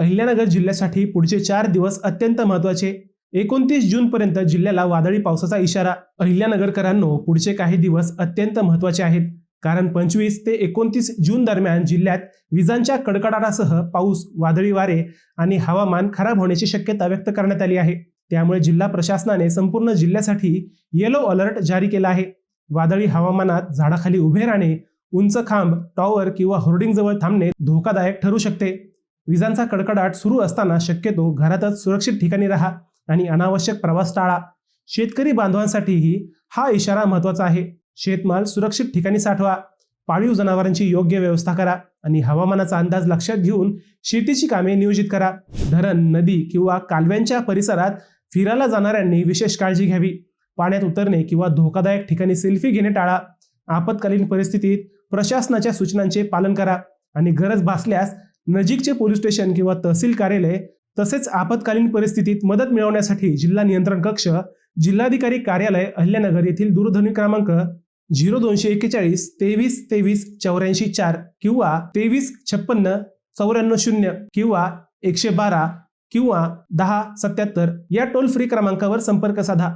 अहिल्यानगर जिल्ह्यासाठी पुढचे 4 दिवस अत्यंत महत्त्वाचे. 29 जून पर्यंत जिल्ह्याला वादळी पावसाचा इशारा. अहिल्यानगरकरांनो, पुढचे काही दिवस अत्यंत महत्त्वाचे आहेत. कारण 25 ते 29 जून दरम्यान जिल्ह्यात विजांच्या कडकडाटासह पाऊस, वादळी वारे आणि हवामान खराब होण्याची शक्यता व्यक्त करण्यात आली आहे. त्यामुळे जिल्हा प्रशासनाने संपूर्ण जिल्ह्यासाठी येलो अलर्ट जारी केला आहे. वादळी हवामानात झाडाखाली उभे राहणे, उंच खांब, टॉवर किंवा होर्डिंगजवळ थांबणे धोकादायक ठरू शकते. विजांचा कडकडाट सुरू असताना शक्यतो घरातच सुरक्षित ठिकाणी राहा आणि अनावश्यक प्रवास टाळा. शेतकरी बांधवांसाठीही हा इशारा महत्त्वाचा आहे. शेतमाल सुरक्षित ठिकाणी साठवा, पाळीव जनावरांची योग्य व्यवस्था करा आणि हवामानाचा अंदाज लक्षात घेऊन शेतीची कामे नियोजित करा. धरण, नदी किंवा कालव्यांच्या परिसरात फिरायला जाणाऱ्यांनी विशेष काळजी घ्यावी. पाण्यात उतरणे किंवा धोकादायक ठिकाणी सेल्फी घेणे टाळा. आपत्कालीन परिस्थितीत प्रशासनाच्या सूचनांचे पालन करा आणि गरज भासल्यास नजीकचे पोलीस स्टेशन किंवा तहसील कार्यालय तसेच आपत्कालीन परिस्थितीत मदत मिळवण्यासाठी जिल्हा नियंत्रण कक्ष, जिल्हाधिकारी कार्यालय अहिल्यानगर येथील दूरध्वनी क्रमांक 0241 23 23 84 4 किंवा 23 56 94 0 किंवा 112 किंवा 10 77 या टोल फ्री क्रमांकावर संपर्क साधा.